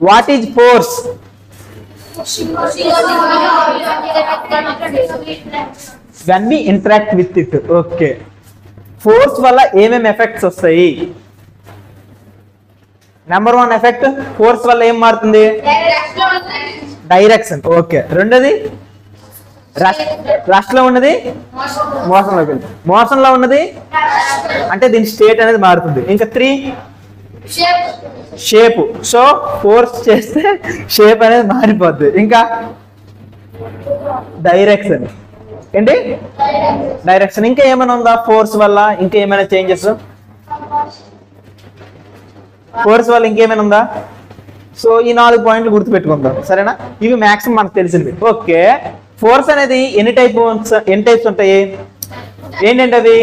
What is force? when we interact with it. Okay, force వల్ల ఏమేమి effects వస్తాయి? Number 1 effect, force వల్ల ఏం మారుతుంది? డైరెక్షన్. ఓకే, రెండోది రష్ లో ఉన్నది మోషన్లోకి వెళ్తుంది, మోషన్ లో ఉన్నది అంటే దీని స్టేట్ అనేది మారుతుంది. ఇంకా 3 షేప్. సో ఫోర్స్ చేస్తే షేప్ అనేది మారిపోద్ది. ఇంకా డైరెక్షన్. ఏంటి? డైరెక్షన్. ఇంకా ఏమైనా ఉందా ఫోర్స్ వల్ల? ఇంకా ఏమైనా చేంజెస్ ఫోర్స్ వల్ల ఇంకేమైనా ఉందా? సో ఈ 4 పాయింట్లు గుర్తుపెట్టుకుందాం, సరేనా? ఇవి మాక్సిమం మనకు తెలిసింది. ఓకే, ఫోర్స్ అనేది ఎన్ని టైప్స్ ఉంటాయి? ఏంటంటే అవి?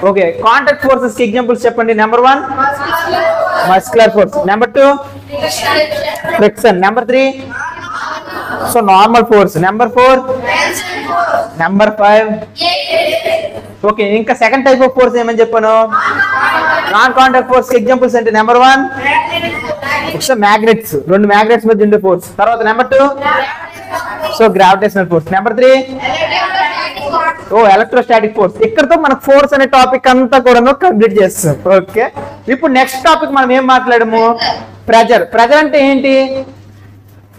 ఓకే, కాంటాక్ట్ ఫోర్సెస్ కి ఎగ్జాంపుల్స్ చెప్పండి. Number 1 muscular force, number 2 friction, number 3 so normal force, number 4 number 5. Okay, ఇంకా సెకండ్ టైప్ ఆఫ్ ఫోర్స్ ఏమని చెప్పాను? నాన్ కాంటాక్ట్ ఫోర్స్ కి ఎగ్జాంపుల్స్ అంటే నెంబర్ 1 మ్యాగ్నెట్స్, 2 మ్యాగ్నెట్స్ మధ్య ఉండే ఫోర్స్. తర్వాత number 2 so gravitational force, number 3 electrostatic force. ఇక్కడతో మనకు ఫోర్స్ అనే టాపిక్ అంతా కూడా కంప్లీట్ చేస్తాం. ఓకే, ఇప్పుడు నెక్స్ట్ టాపిక్ మనం ఏం మాట్లాడము? ప్రెజర్. ప్రెజర్ అంటే ఏంటి?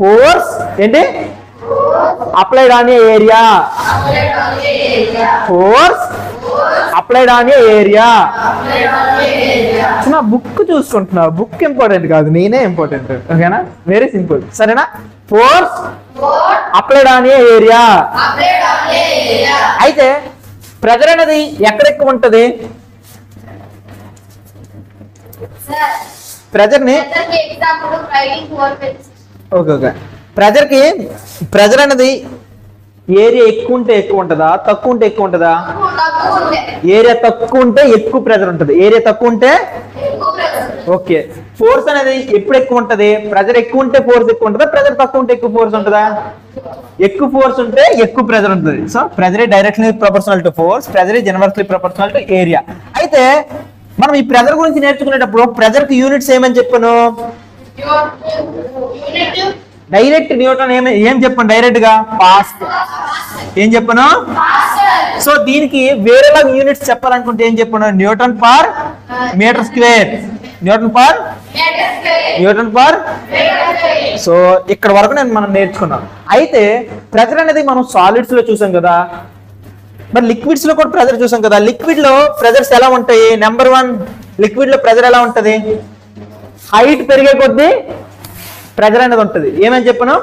ఫోర్స్ ఏంటి? Applied on a area. Force applied on a area. నా బుక్ చూసుకుంటున్నా, బుక్ ఇంపార్టెంట్ కాదు, నేనే ఇంపార్టెంట్. ఓకేనా? వెరీ సింపుల్, సరేనా? Force applied on a area. అయితే ప్రెజర్ అనేది ఎక్కడ ఎక్కువ ఉంటది? ప్రెజర్ ని ఓకే, ప్రెజర్ అనేది ఏరియా ఎక్కువ ఉంటే ఎక్కువ ఉంటుందా, తక్కువ ఉంటే ఎక్కువ ఉంటుందా? ఏరియా తక్కువ ఉంటే ఎక్కువ ప్రెజర్ ఉంటుంది, ఏరియా తక్కువ ఉంటే. ఓకే, ఫోర్స్ అనేది ఎప్పుడు ఎక్కువ ఉంటది? ప్రెజర్ ఎక్కువ ఉంటే ఫోర్స్ ఎక్కువ ఉంటుందా, ప్రెజర్ తక్కువ ఉంటే ఎక్కువ ఫోర్స్ ఉంటుందా? ఎక్కువ ఫోర్స్ ఉంటే ఎక్కువ ప్రెజర్ ఉంటుంది. So pressure directly proportional to force, pressure inversely proportional to area. అయితే మనం ఈ ప్రెజర్ గురించి నేర్చుకునేటప్పుడు ప్రెజర్ కి యూనిట్స్ ఏమని చెప్పాను? డైరెక్ట్ న్యూటన్ ఏం చెప్పాను? డైరెక్ట్ గా పాస్కల్. ఏం చెప్పాను? సో దీనికి వేరేలా యూనిట్స్ చెప్పాలనుకుంటే ఏం చెప్పాను? Newton per metre square, newton per. So ఇక్కడ వరకు మనం నేర్చుకున్నాం. అయితే ప్రెజర్ అనేది మనం సాలిడ్స్ లో చూసాం కదా, మరి లిక్విడ్స్ లో కూడా ప్రెజర్ చూసాం కదా. లిక్విడ్ లో ప్రెజర్స్ ఎలా ఉంటాయి? నెంబర్ 1 లిక్విడ్ లో ప్రెజర్ ఎలా ఉంటది? హైట్ పెరిగే కొద్దీ ప్రెజర్ అనేది ఉంటది. ఏమని చెప్పను?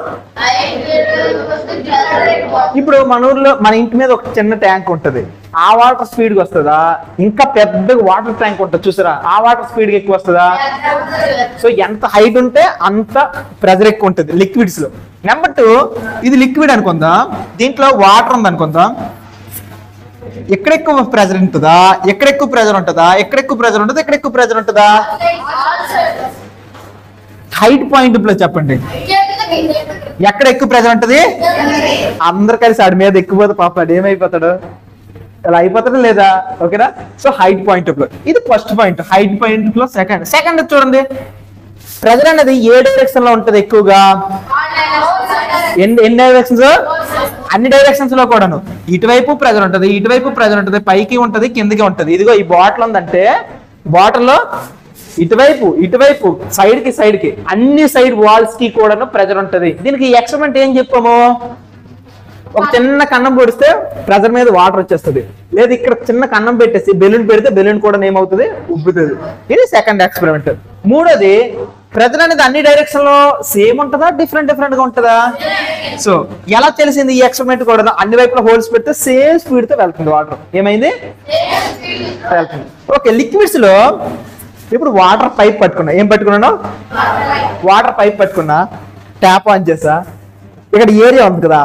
ఇప్పుడు మన ఊర్లో మన ఇంటి మీద ఒక చిన్న ట్యాంక్ ఉంటది, ఆ వాటర్ స్పీడ్ గా వస్తుందా? ఇంకా పెద్ద వాటర్ ట్యాంక్ ఉంటుంది చూసారా, ఆ వాటర్ స్పీడ్ గా ఎక్కువ వస్తుందా? సో ఎంత హైట్ ఉంటే అంత ప్రెజర్ ఎక్కువ ఉంటుంది లిక్విడ్స్ లో. నెంబర్ 2 ఇది లిక్విడ్ అనుకుందాం, దీంట్లో వాటర్ ఉంది అనుకుందాం. ఎక్కడ ఎక్కువ ప్రెజర్ ఉంటుందా, ఎక్కడ ఎక్కువ ప్రెజర్ ఉంటుందా, ఎక్కడ ఎక్కువ ప్రెజర్ ఉంటుంది, ఎక్కడ ఎక్కువ ప్రెజర్ ఉంటుందా? హైట్ పాయింట్ లో చెప్పండి, ఎక్కడ ఎక్కువ ప్రెజర్ ఉంటుంది? అందరు కలిసి ఆడి మీద ఎక్కువ పాప ఏమైపోతాడు, అలా అయిపోతాడు లేదా? ఓకేనా? సో హైట్ పాయింట్ లో ఇది ఫస్ట్ పాయింట్. హైట్ పాయింట్ లో సెకండ్ చూడండి, ప్రెజర్ అనేది ఏ డైరెక్షన్ లో ఉంటది ఎక్కువగా? ఎన్ని డైరెక్షన్స్? అన్ని డైరెక్షన్స్ లో కూడాను. ఇటువైపు ప్రెజర్ ఉంటది, ఇటువైపు ప్రెజర్ ఉంటది, పైకి ఉంటది, కిందకి ఉంటది. ఇదిగో ఈ బాటిల్ ఉందంటే బాటిల్లో ఇటువైపు సైడ్ కి అన్ని సైడ్ వాల్స్ కి కూడా ప్రెజర్ ఉంటది. దీనికి ఎక్స్పెరిమెంట్ ఏం చెప్పాము? ఒక చిన్న కన్నం పొడిస్తే ప్రెజర్ మీద వాటర్ వచ్చేస్తుంది, లేదు ఇక్కడ చిన్న కన్నం పెట్టేసి బెలూన్ పెడితే బెలూన్ కూడా ఏమవుతుంది? ఉబ్బుతుంది. ఇది సెకండ్ ఎక్స్పెరిమెంట్. మూడోది, ప్రెజర్ అనేది అన్ని డైరెక్షన్ లో సేమ్ ఉంటుందా, డిఫరెంట్ గా ఉంటుందా? సో ఎలా తెలిసింది ఈ ఎక్స్పెరిమెంట్ కూడా? అన్ని వైపులో హోల్స్ పెడితే సేమ్ స్పీడ్ తో వెళ్తుంది వాటర్. ఏమైంది? వెళ్తుంది. ఓకే, లిక్విడ్స్ లో ఇప్పుడు వాటర్ పైప్ పట్టుకున్నా, ఏం పట్టుకున్నాను? వాటర్ పైప్ పట్టుకున్నా, ట్యాప్ ఆన్ చేసా, ఇక్కడ ఏరియా ఉంది కదా,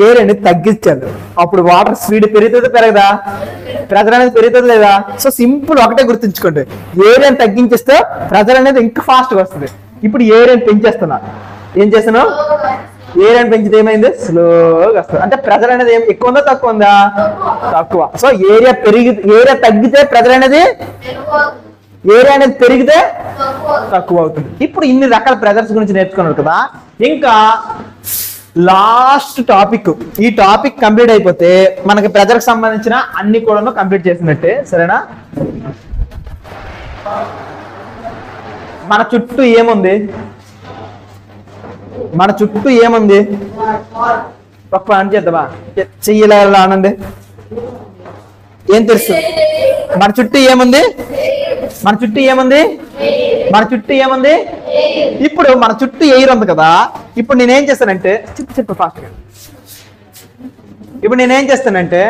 ఏరియాని తగ్గించాను, అప్పుడు వాటర్ స్పీడ్ పెరుగుతుంది పెరగదా? ప్రెజర్ అనేది పెరుగుతుంది లేదా? సో సింపుల్ ఒకటే గుర్తుంచుకోండి, ఏరియాని తగ్గించేస్తే ప్రెజర్ అనేది ఇంకా ఫాస్ట్ గా వస్తుంది. ఇప్పుడు ఏరియాని పెంచేస్తున్నా, ఏం చేస్తాను? ఏరియాని పెంచితే ఏమైంది? స్లోగా వస్తుంది. అంటే ప్రెజర్ అనేది ఎక్కువ ఉందా తక్కువ ఉందా? తక్కువ. సో ఏరియా తగ్గితే ప్రెజర్ అనేది ఏరియా అనేది పెరిగితే తక్కువ అవుతుంది. ఇప్పుడు ఇన్ని రకాల ప్రెజర్స్ గురించి నేర్చుకున్నారు కదా. ఇంకా లాస్ట్ టాపిక్, ఈ టాపిక్ కంప్లీట్ అయిపోతే మనకి ప్రెజర్ కి సంబంధించిన అన్ని కూడా కంప్లీట్ చేసినట్టే. సరేనా? మన చుట్టూ ఏముంది? మన చుట్టూ ఏముంది? ఒక్క పని చేద్దామా? చెయ్యాలి ఆనండి. ఏం తెలుసు? మన చుట్టూ ఏముంది? మన చుట్టూ ఏముంది? మన చుట్టూ ఏముంది? ఇప్పుడు మన చుట్టూ ఎయిర్ ఉంది కదా. ఇప్పుడు నేనేం చేస్తానంటే చెప్పు ఫాస్ట్. ఇప్పుడు నేనేం చేస్తానంటే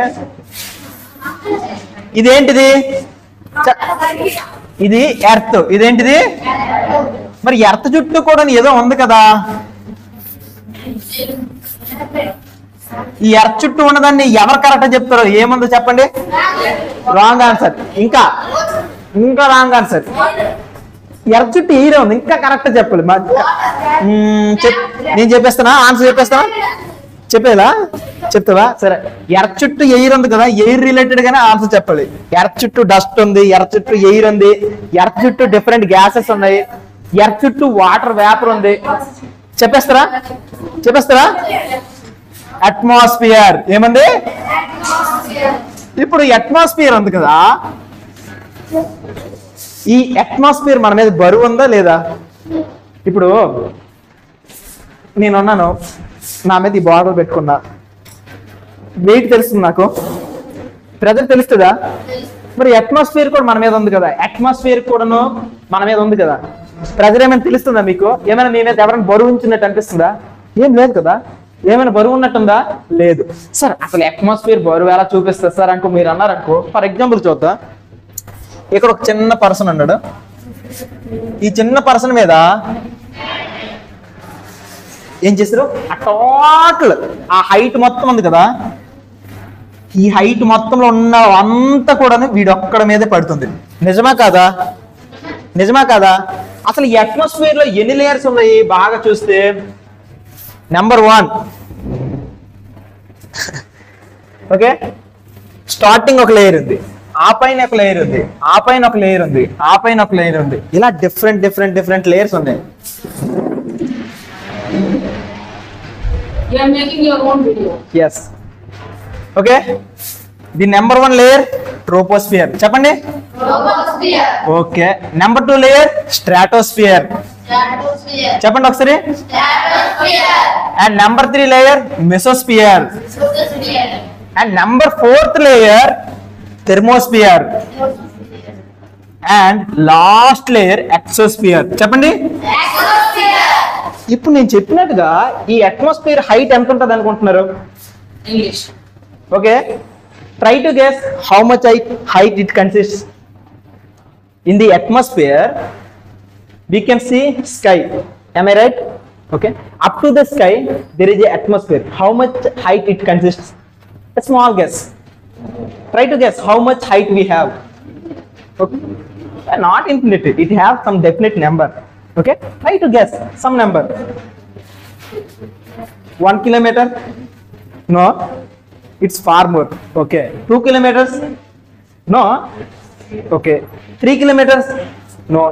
ఇదేంటిది? ఇది ఎర్త్. ఇదేంటిది? మరి ఎర్త్ చుట్టూ కూడా ఏదో ఉంది కదా. ఈ ఎర్త్ చుట్టూ ఉన్నదాన్ని ఎవరు కరెక్ట్ చెప్తారో ఏముందో చెప్పండి. Wrong answer. ఇంకా రాంగ్ ఆన్సర్. ఎర్త్ చుట్టూ ఎయిర్ ఉంది. ఇంకా కరెక్ట్ చెప్పాలి. నేను చెప్పేస్తానా? ఆన్సర్ చెప్పేస్తానా? చెప్పేలా చెప్తావా? సరే. ఎర్త్ చుట్టూ ఎయిర్ ఉంది కదా, ఎయిర్ రిలేటెడ్ గానే ఆన్సర్ చెప్పాలి. ఎర్త్ చుట్టూ డస్ట్ ఉంది, ఎర్త్ చుట్టూ ఎయిర్ ఉంది, ఎర్త్ చుట్టూ డిఫరెంట్ గ్యాసెస్ ఉన్నాయి, ఎర్త్ చుట్టూ వాటర్ వేపర్ ఉంది. చెప్పేస్తారా? అట్మాస్ఫియర్. ఏమంది? ఇప్పుడు అట్మాస్ఫియర్ ఉంది కదా, ఈ అట్మాస్ఫియర్ మన మీద బరువు ఉందా లేదా? ఇప్పుడు నేనున్నాను, నా మీద ఈ బాటిల్ పెట్టుకున్నా, వెయిట్ తెలుస్తుంది నాకు, ప్రెజర్ తెలుస్తుందా? మరి అట్మాస్ఫియర్ కూడా మన మీద ఉంది కదా, అట్మాస్ఫియర్ కూడాను మన మీద ఉంది కదా. ప్రెజర్ ఏమైనా తెలుస్తుందా మీకు? ఏమైనా మీ మీద ఎవరైనా బరువు ఉంచినట్టు అనిపిస్తుందా? ఏం లేదు కదా. ఏమైనా బరువు ఉన్నట్టుందా? లేదు. సార్ అసలు అట్మాస్ఫియర్ బరువు ఎలా చూపిస్తుంది సార్ అనుకో, మీరు అన్నారనుకో. ఫర్ ఎగ్జాంపుల్ చూద్దాం. ఇక్కడ ఒక చిన్న పర్సన్ ఉన్నాడు. ఈ చిన్న పర్సన్ మీద ఏం చేస్తారు? ఆ టోటల్ ఆ హైట్ మొత్తం ఉంది కదా, ఈ హైట్ మొత్తంలో ఉన్న అంతా కూడా వీడొక్కడ మీదే పడుతుంది. నిజమా కాదా? నిజమా కాదా? అసలు ఈ అట్మాస్ఫియర్ లో ఎన్ని లేయర్స్ ఉన్నాయి బాగా చూస్తే? నెంబర్ 1. ఓకే, స్టార్టింగ్ ఒక లేయర్ ఉంది, ఆ పైన ఒక లేయర్ ఉంది, ఆ పైన ఒక లేయర్ ఉంది, ఆ పైన ఒక లేయర్ ఉంది. ఇలా డిఫరెంట్ లేయర్స్ ఉన్నాయి. You are making your own video. Yes. Okay. The number 1 layer, troposphere. చెప్పండి. Troposphere. Okay. Number 2 layer, stratosphere. Stratosphere. చెప్పండి ఒకసారి. Stratosphere. And number 3 layer, mesosphere. Mesosphere. And number 4th layer, thermosphere. And last layer, exosphere. చెప్పండి. Exosphere. ఇప్పుడు నేను చెప్పినట్టుగా ఈ atmosphere height ఎంత ఉంటుంది అనుకుంటున్నారు? English. Okay, try to guess how much height it consists. In the atmosphere we can see sky, am I right? Okay, up to the sky there is a atmosphere. How much height it consists? A small guess. Try to guess how much height we have. Okay, not infinite, it has some definite number. Okay, try to guess some number. 1 kilometer? No, it's far more. Okay, 2 kilometers? No. Okay, 3 kilometers? No.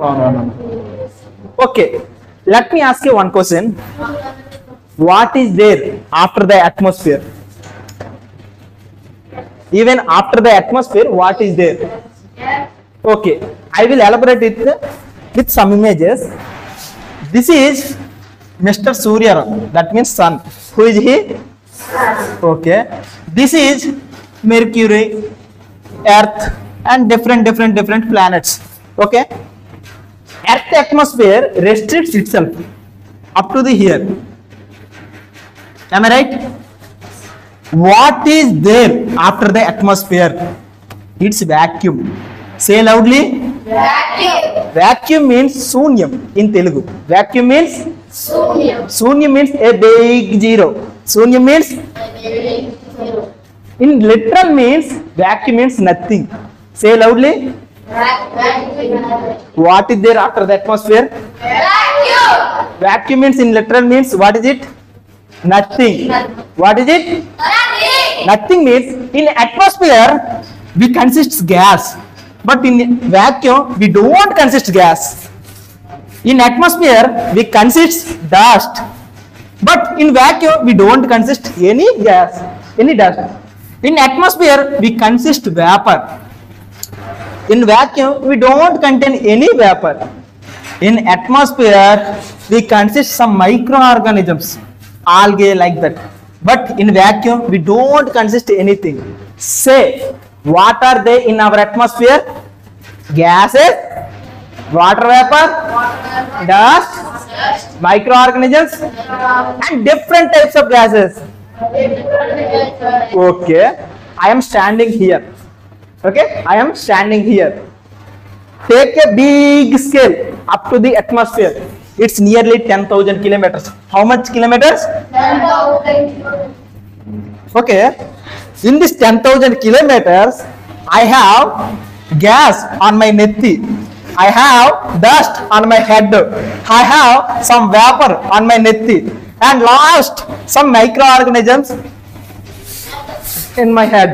Okay, let me ask you one question. What is there after the atmosphere? Even after the atmosphere, what is there? Okay, I will elaborate it with some images. This is Mr. Surya, that means sun. Who is he? Okay, this is Mercury, Earth, and different planets. Okay, Earth atmosphere restricts itself up to the here. Am I right? What is there after the atmosphere? It's vacuum. Say loudly. Vacuum. Vacuum means sunyam in Telugu. Vacuum means Sunyam. Sunyam means a big zero. Sunyam means in literal means vacuum means nothing. Say loudly. Vacuum. What is there after the atmosphere? Vacuum. Vacuum means in literal means what is it? Nothing. What is it? Nothing. Nothing means in atmosphere we consists gas. but in vacuum we don't consist gas. In atmosphere we consist dust, but in vacuum we don't consist any gas, any dust. In atmosphere we consist vapor. In vacuum we don't contain any vapor. In atmosphere we consist some microorganisms, algae like that, but in vacuum we don't consist anything. Say, what are they in our atmosphere? Gases, water vapor, dust, microorganisms, and different types of gases. Okay, I am standing here. Okay, I am standing here. Take a big scale up to the atmosphere. It's nearly 10,000 kilometers. How much kilometers? 10,000. Okay, in this 10,000 kilometers, I have gas on my netti. I have dust on my head. I have some vapor on my netti. And last, some microorganisms in my head.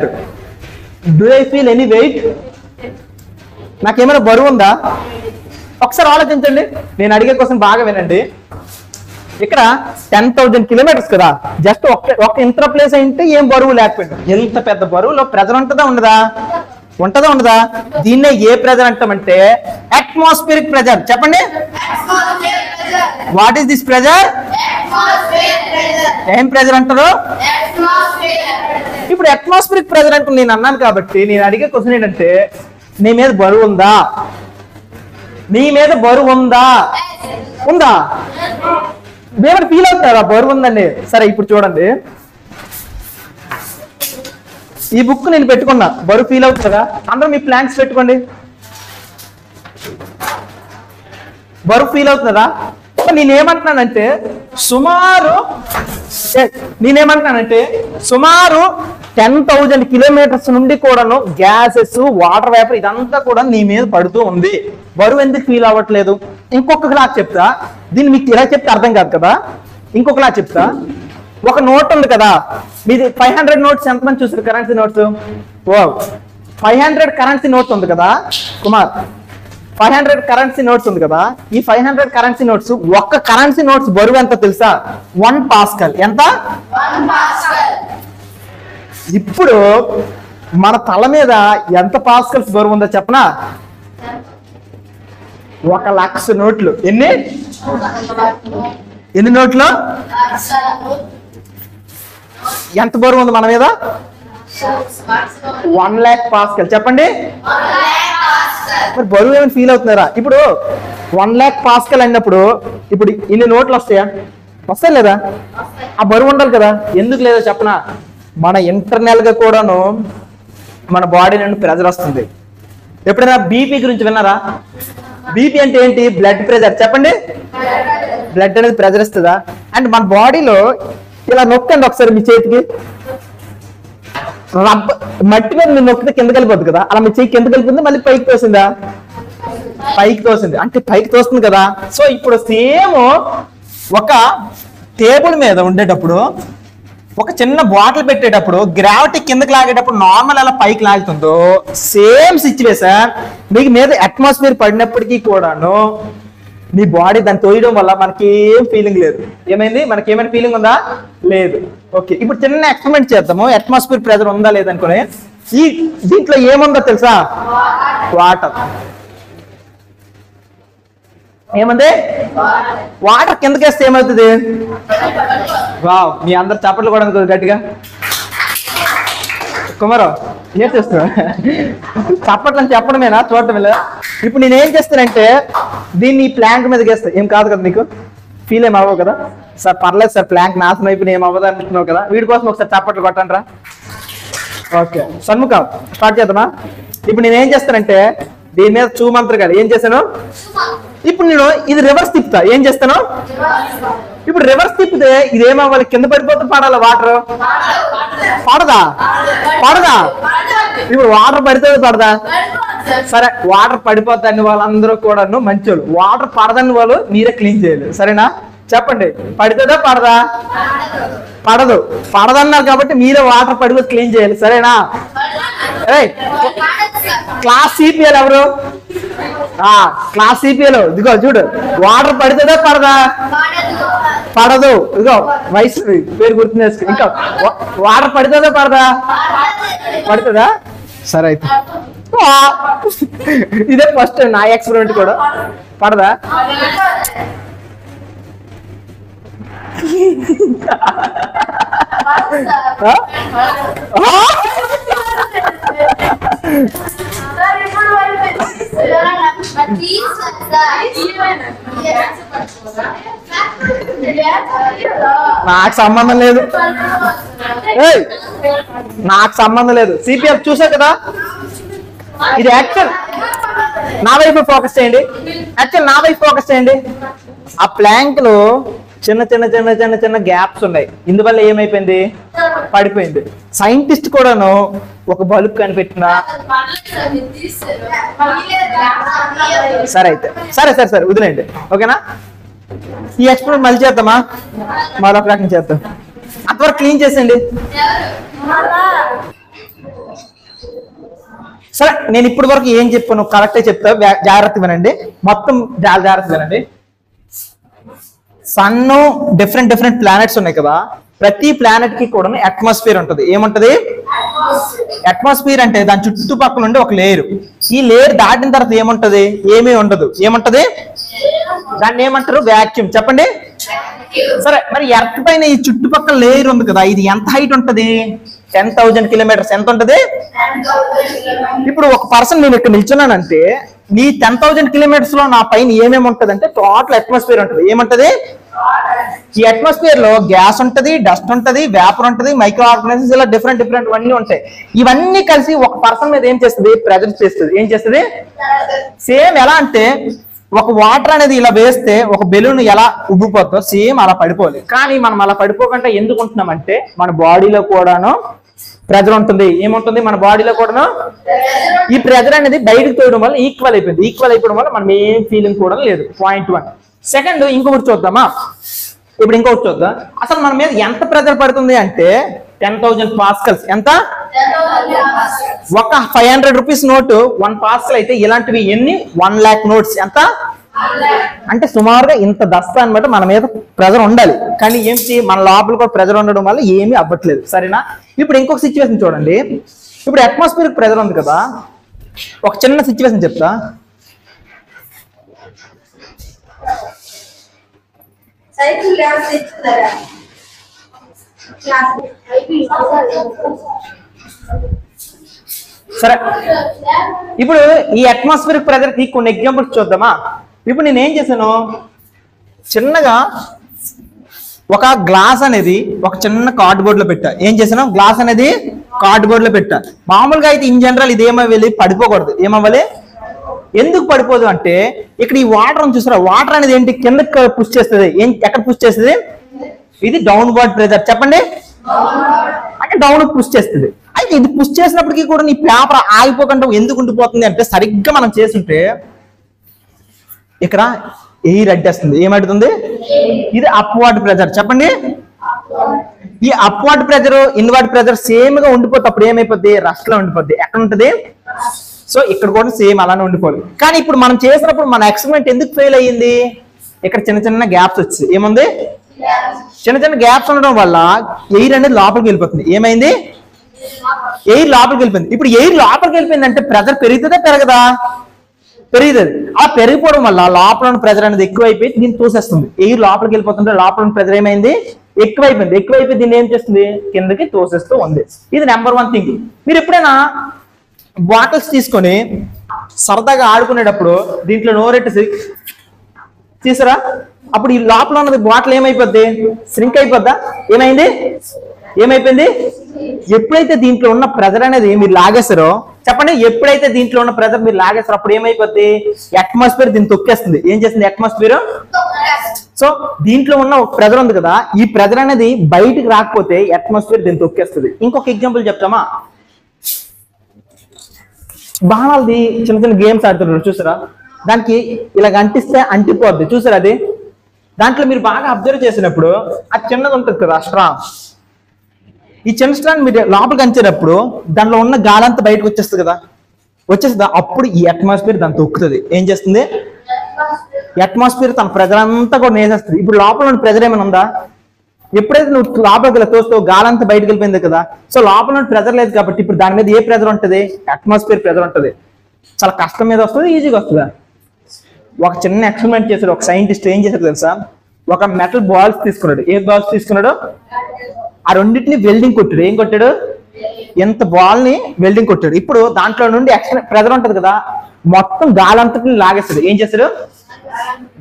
Do I feel any weight? నాకేమైనా బరువు ఉందా? ఒకసారి ఆలోచించండి. నేను అడిగే question బాగా వినండి. ఇక్కడ 10,000 కిలోమీటర్స్ కదా, జస్ట్ ఒక ఇంటర్ ప్లేస్ అయితే ఏం బరువు లేకపోయింది. ఎంత పెద్ద బరువులో ప్రెజర్ ఉంటుందా ఉండదా? ఉంటుందా ఉండదా? దీన్నే ఏ ప్రెజర్ అంటామంటే అట్మాస్ఫియరిక్ ప్రెజర్. చెప్పండి, వాట్ ఈస్ దిస్ ప్రెజర్? ఏం ప్రెజర్ అంటారు? ఇప్పుడు అట్మాస్ఫియరిక్ ప్రెజర్ అంటే నేను అన్నాను కాబట్టి నేను అడిగే క్వశ్చన్ ఏంటంటే, నీ మీద బరువు ఉందా? నీ మీద బరువు ఉందా? ఉందా? దేవుడు ఫీల్ అవుతారా బరువు ఉందండి? సరే, ఇప్పుడు చూడండి, ఈ బుక్ నేను పెట్టుకున్నా, బరువు ఫీల్ అవుతుందా? అందరూ మీ ప్లాంక్స్ పెట్టుకోండి. బరువు ఫీల్ అవుతుందా? నేనేమంటున్నానంటే సుమారు 10,000 కిలోమీటర్స్ నుండి కూడాను గ్యాసెస్, వాటర్ వేపర్ ఇదంతా కూడా నీ మీద పడుతూ ఉంది. బరువు ఎందుకు ఫీల్ అవ్వట్లేదు? ఇంకొకలా చెప్తా, దీన్ని మీకు ఇలా చెప్తే అర్థం కాదు కదా. ఇంకొకలా చెప్తా, ఒక నోట్ ఉంది కదా, మీది 500 నోట్స్ ఎంతమంది చూసారు? Currency notes. ఓ 500 కరెన్సీ నోట్స్ ఉంది కదా కుమార్, 500 కరెన్సీ నోట్స్ ఉంది కదా. ఈ 500 కరెన్సీ నోట్స్, ఒక్క కరెన్సీ నోట్స్ బరువు ఎంత తెలుసా? 1 పాస్కల్. ఎంత? 1 పాస్కల్. ఇప్పుడు మన తల మీద ఎంత పాస్కల్స్ బరువు ఉందో చెప్పనా? 1,00,000 నోట్లు. ఎన్ని నోట్లు? ఎంత బరువు ఉంది మన మీద? 1,00,000 పాస్కల్. చెప్పండి, మరి బరువు ఏమైనా ఫీల్ అవుతున్నారా? ఇప్పుడు 1,00,000 పాస్కల్ అయినప్పుడు ఇప్పుడు ఇన్ని నోట్లు వస్తాయా? వస్తాయి లేదా? ఆ బరువు ఉండాలి కదా. ఎందుకు లేదో చెప్పనా? మన ఇంటర్నల్ గా కూడాను మన బాడీ నుండి ప్రెజర్ వస్తుంది. ఎప్పుడైనా బీపీ గురించి విన్నారా? బీపీ అంటే ఏంటి? Blood pressure. చెప్పండి, బ్లడ్ అనేది ప్రెజర్ ఇస్తుందా? అండ్ మన బాడీలో ఇలా నొక్కండి ఒకసారి మీ చేతికి, మట్టి మీద మీరు నొక్కితే కిందకి వెళ్ళిపోద్ది కదా, అలా మీ చెయ్యి కిందకి వెళ్ళిపోయింది, మళ్ళీ పైకి తోసిందా? పైకి తోసింది, అంటే పైకి తోస్తుంది కదా. సో ఇప్పుడు సేమ్ ఒక టేబుల్ మీద ఉండేటప్పుడు, ఒక చిన్న బాటిల్ పెట్టేటప్పుడు గ్రావిటీ కిందకి లాగేటప్పుడు నార్మల్ ఎలా పైకి లాగుతుందో, సేమ్ సిచ్యువేషన్ మీకు మీద అట్మాస్ఫియర్ పడినప్పటికీ కూడాను మీ బాడీ దాన్ని తోయడం వల్ల మనకి ఏం ఫీలింగ్ లేదు. ఏమైంది? మనకి ఏమైనా ఫీలింగ్ ఉందా? లేదు. ఓకే, ఇప్పుడు చిన్న ఎక్స్పెరిమెంట్ చేద్దాము. అట్మాస్ఫియర్ ప్రెజర్ ఉందా లేదనుకుని. దీంట్లో ఏముందో తెలుసా? వాటర్. ఏముంది? వాటర్ కిందకేస్తే ఏమవుతుంది? వావ్, మీ అందరు చప్పట్లు కూడా గట్టిగా. కుమారు ఏం చేస్తున్నా? చప్పట్లు అని చెప్పడమేనా, చూడటం లేదా? ఇప్పుడు నేనేం చేస్తానంటే దీన్ని ప్లాంక్ మీద గేస్తా. ఏం కాదు కదా, నీకు ఫీల్ ఏం అవ్వవు కదా? సార్ పర్లేదు సార్, ప్లాంక్ నాశనం అయిపోయి ఏం అవ్వదు అనుకుంటున్నావు కదా. వీడి కోసం ఒకసారి చప్పట్లు కొట్టండి రా. ఓకే, షణ్ముఖం స్టార్ట్ చేద్దామా? ఇప్పుడు నేనేం చేస్తానంటే దీని మీద చూమంత్రగాలి. ఏం చేశాను? ఇప్పుడు నేను ఇది రివర్స్ తిప్పుతా. ఏం చేస్తాను? ఇప్పుడు రివర్స్ తిప్పితే ఇదేమవ్వాలి? కింద పడిపోతే పడాలి వాటర్. పడదా? పడదా? ఇప్పుడు వాటర్ పడితే పడదా? సరే, వాటర్ పడిపోతాన్ని వాళ్ళందరూ కూడా మంచోళ్ళు. వాటర్ పడదని వాళ్ళు మీరే క్లీన్ చేయాలి. సరేనా? చెప్పండి, పడుతుందా పడదా? పడదు. పడదన్నారు కాబట్టి మీరే వాటర్ పడిపోతే క్లీన్ చేయాలి. సరేనా? క్లాస్ సిపిఎల్ ఎవరు? Class CPL. ఇదిగో చూడు, వాటర్ పడుతుందా పడదా? పడదు. ఇదిగో వయసు పేరు గుర్తు చేసుకో. ఇంకా వాటర్ పడుతుందా పడదా? పడుతుందా? సరే అయితే ఇదే ఫస్ట్ నా ఎక్స్పెరిమెంట్ కూడా. పడదా? నాకు సంబంధం లేదు, నాకు సంబంధం లేదు. సిపిఎఫ్ చూసా కదా, ఇది యాక్చువల్ నా వైపు ఫోకస్ చేయండి. యాక్చువల్ నా వైపు ఫోకస్ చేయండి. ఆ ప్లాంక్ లో చిన్న చిన్న చిన్న చిన్న చిన్న గ్యాప్స్ ఉన్నాయి. ఇందువల్ల ఏమైపోయింది? పడిపోయింది. సైంటిస్ట్ కూడాను ఒక బల్బ్ కనిపెట్టినా సరే అయితే సరే సరే సరే వదిలేండి. ఓకేనా? ఈ ఎక్స్పెరిమెంట్ మళ్ళీ చేద్దామా? మరొక రకం చేద్దాం. అంతవరకు క్లీన్ చేసేయండి. సరే, నేను ఇప్పటి వరకు ఏం చెప్పాను కరెక్టే చెప్తా, జాగ్రత్త వినండి. మొత్తం జాగ్రత్త వినండి. సన్ డిఫరెంట్ డిఫరెంట్ ప్లానెట్స్ ఉన్నాయి కదా, ప్రతి ప్లానెట్ కి కూడా అట్మాస్ఫియర్ ఉంటుంది. ఏముంటది? అట్మాస్ఫియర్ అంటే దాని చుట్టుపక్కల ఉండే ఒక లేయర్. ఈ లేయర్ దాటిన తర్వాత ఏముంటది? ఏమీ ఉండదు. ఏముంటది? దాన్ని ఏమంటారు? వ్యాక్యూమ్. చెప్పండి. సరే, మరి ఎర్త్ పైన ఈ చుట్టుపక్కల లేయర్ ఉంది కదా, ఇది ఎంత హైట్ ఉంటది? 10,000 కిలోమీటర్స్. ఎంత ఉంటది? ఇప్పుడు ఒక పర్సన్ నేను ఇక్కడ నిల్చున్నానంటే నీ 10,000 కిలోమీటర్స్ లో నా పైన ఏమేమి ఉంటది అంటే టోటల్ అట్మాస్ఫియర్ ఉంటది. ఏముంటది? ఈ అట్మాస్ఫియర్ లో గ్యాస్ ఉంటది, డస్ట్ ఉంటది, వేపర్ ఉంటది, మైక్రో ఆర్గానిజమ్స్, ఇలా డిఫరెంట్ డిఫరెంట్ అన్నీ ఉంటాయి. ఇవన్నీ కలిసి ఒక పర్సన్ మీద ఏం చేస్తుంది? ప్రెజర్ చేస్తుంది. ఏం చేస్తుంది? సేమ్ ఎలా అంటే ఒక వాటర్ అనేది ఇలా వేస్తే ఒక బెలూన్ ఎలా ఉబ్బిపోతుందో సేమ్ అలా పడిపోవాలి. కానీ మనం అలా పడిపోకుండా ఎందుకు ఉంటున్నామంటే మన బాడీలో కూడాను ప్రెజర్ ఉంటుంది. ఏముంటుంది? మన బాడీలో కూడాను ఈ ప్రెజర్ అనేది బయటకు తోయడం వల్ల ఈక్వల్ అయిపోయింది. ఈక్వల్ అయిపోవడం వల్ల మనం ఏం ఫీలింగ్ కూడా లేదు. పాయింట్ 1. సెకండ్, ఇంకొకటి చూద్దామా? ఇప్పుడు ఇంకొకటి చూద్దాం. అసలు మన మీద ఎంత ప్రెజర్ పడుతుంది అంటే 10,000 పాస్కల్స్. ఎంత? ఒక 500 రూపీస్ నోటు 1 పాస్కల్ అయితే ఇలాంటివి ఎన్ని? 1 lakh నోట్స్. ఎంత అంటే సుమారుగా ఇంత దస్తా అనమాట మన మీద ప్రెజర్ ఉండాలి. కానీ ఏంటి, మన లోపల కూడా ప్రెజర్ ఉండడం వల్ల ఏమీ అవ్వట్లేదు. సరేనా? ఇప్పుడు ఇంకొక సిచ్యువేషన్ చూడండి. ఇప్పుడు అట్మాస్ఫియర్ ప్రెజర్ ఉంది కదా, ఒక చిన్న సిచ్యువేషన్ చెప్తా. సరే, ఇప్పుడు ఈ అట్మాస్ఫియరిక్ ప్రెజర్ కి కొన్ని ఎగ్జాంపుల్స్ చూద్దామా? ఇప్పుడు నేను ఏం చేశాను, చిన్నగా ఒక గ్లాస్ అనేది ఒక చిన్న కార్డ్బోర్డ్ లో పెట్టా. ఏం చేశాను? గ్లాస్ అనేది కార్డ్బోర్డ్ లో పెట్టా. మామూలుగా అయితే ఇన్ జనరల్ ఇది ఏమవ్వాలి? పడిపోకూడదు. ఏమవ్వాలి? ఎందుకు పడిపోదు అంటే ఇక్కడ ఈ వాటర్ చూసారా, వాటర్ అనేది ఏంటి? కిందకి పుష్ చేస్తుంది. ఎక్కడ పుష్ చేస్తుంది? ఇది డౌన్ వర్డ్ ప్రెజర్. చెప్పండి. అంటే డౌన్ పుష్ చేస్తుంది. అయితే ఇది పుష్ చేసినప్పటికీ కూడా నీ పేపర్ ఆగిపోకుండా ఎందుకు ఉండిపోతుంది అంటే సరిగ్గా మనం చేస్తుంటే ఇక్కడ ఎయిర్ అడ్డేస్తుంది. ఏమడుతుంది? ఇది అప్వర్డ్ ప్రెజర్. చెప్పండి. ఈ upward pressure inward pressure same గా ఉండిపోతే అప్పుడు ఏమైపోద్ది? రస్ట్ లో ఉండిపోద్ది. ఎక్కడ ఉంటుంది? సో ఇక్కడ కూడా సేమ్ అలానే ఉండిపోదు. కానీ ఇప్పుడు మనం చేసినప్పుడు మన ఎక్స్పెరిమెంట్ ఎందుకు ఫెయిల్ అయ్యింది? ఇక్కడ చిన్న చిన్న గ్యాప్స్ వచ్చి ఏముంది? చిన్న చిన్న గ్యాప్స్ ఉండడం వల్ల ఎయిర్ అనేది లోపలికి వెళ్ళిపోతుంది. ఏమైంది? ఎయిర్ లోపలికి వెళ్ళిపోయింది. ఇప్పుడు ఎయిర్ లోపలికి వెళ్ళిపోయింది అంటే ప్రెజర్ పెరుగుతుందా పెరగదా? పెరుగుతుంది. ఆ పెరిగిపోవడం వల్ల లోపల ప్రెజర్ అనేది ఎక్కువైపోయి దీన్ని తోసేస్తుంది. ఎయిర్ లోపలికి వెళ్ళిపోతుంటే లోపల ప్రెజర్ ఏమైంది? ఎక్కువైపోయింది. ఎక్కువైపోయి దీన్ని ఏం చేస్తుంది? కిందకి తోసేస్తూ ఉంది. ఇది నెంబర్ 1 థింగ్. మీరు ఎప్పుడైనా బాటిల్స్ తీసుకొని సరదాగా ఆడుకునేటప్పుడు దీంట్లో నోరెట్టేసి తీసారా, అప్పుడు ఈ లోపల ఉన్నది బాటిల్ ఏమైపోద్ది? శ్రింక్ అయిపోద్దా? ఏమైంది? ఏమైపోయింది? ఎప్పుడైతే దీంట్లో ఉన్న ప్రెజర్ అనేది మీరు లాగేస్తారో, చెప్పండి, ఎప్పుడైతే దీంట్లో ఉన్న ప్రెజర్ మీరు లాగేస్తారో అప్పుడు ఏమైపోద్ది? అట్మాస్ఫియర్ దీన్ని తొక్కేస్తుంది. ఏం చేస్తుంది అట్మాస్ఫియర్? సో దీంట్లో ఉన్న ఒక ప్రెజర్ ఉంది కదా, ఈ ప్రెజర్ అనేది బయటికి రాకపోతే అట్మాస్ఫియర్ దీన్ని తొక్కేస్తుంది. ఇంకొక ఎగ్జాంపుల్ చెప్తామా? బాణాలది చిన్న చిన్న గేమ్స్ ఆడుతున్నారు చూసారా, దానికి ఇలాగ అంటిస్తే అంటిపోద్ది చూసారా. అది దాంట్లో మీరు బాగా అబ్జర్వ్ చేసినప్పుడు అది చిన్నది ఉంటుంది కదా స్ట్రా, ఈ చిన్న స్ట్రాండ్ మీరు లోపలికి అంచేటప్పుడు దానిలో ఉన్న గాలి అంతా బయటకు వచ్చేస్తుంది కదా, వచ్చేస్తుంది. అప్పుడు ఈ అట్మాస్ఫియర్ దాన్ని తొక్కుతుంది. ఏం చేస్తుంది? అట్మాస్ఫియర్ తన ప్రెజర్ అంతా కూడా నేసేస్తుంది. ఇప్పుడు లోపల ఉన్న ప్రెజర్ ఏమైనా ఉందా? ఎప్పుడైతే నువ్వు లోపలికి తోస్తావు గాలి అంతా బయటకు వెళ్ళిపోయింది కదా, సో లోపల ఉన్న ప్రెజర్ లేదు కాబట్టి ఇప్పుడు దాని మీద ఏ ప్రెజర్ ఉంటుంది? అట్మాస్ఫియర్ ప్రెజర్ ఉంటుంది. చాలా కష్టం మీద వస్తుంది, ఈజీగా వస్తుందా? ఒక చిన్న ఎక్స్పెరిమెంట్ చేశాడు ఒక సైంటిస్ట్. ఏం చేశాడు తెలుసా? ఒక మెటల్ బాల్స్ తీసుకున్నాడు. ఏ బాల్స్ తీసుకున్నాడు? ఆ రెండింటిని వెల్డింగ్ కొట్టాడు. ఏం కొట్టాడు? ఎంత బాల్ ని వెల్డింగ్ కొట్టాడు. ఇప్పుడు దాంట్లో నుండి ఎక్స్ట్రా ప్రెజర్ ఉంటది కదా, మొత్తం గాలి అంతటిని లాగేస్తాడు. ఏం చేస్తాడు?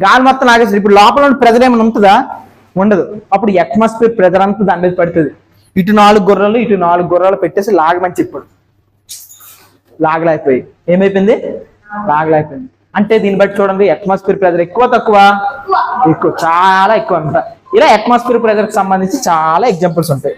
గాలి మొత్తం లాగేస్తాడు. ఇప్పుడు లోపల ఉన్న ప్రెజర్ ఏమైనా ఉంటుందా? ఉండదు. అప్పుడు అట్మాస్ఫియర్ ప్రెజర్ అంతా దాని మీద పడుతుంది. ఇటు 4 గుర్రాలు ఇటు 4 గుర్రాలు పెట్టేసి లాగమని చెప్పాడు. లాగలేకపోయి ఏమైపోయింది? లాగలేకపోయింది. అంటే దీన్ని బట్టి చూడండి, అట్మాస్ఫియర్ ప్రెజర్ ఎక్కువ తక్కువ? ఎక్కువ, చాలా ఎక్కువ అనమాట. ఇలా అట్మాస్ఫియర్ ప్రెజర్ కి సంబంధించి చాలా ఎగ్జాంపుల్స్ ఉంటాయి.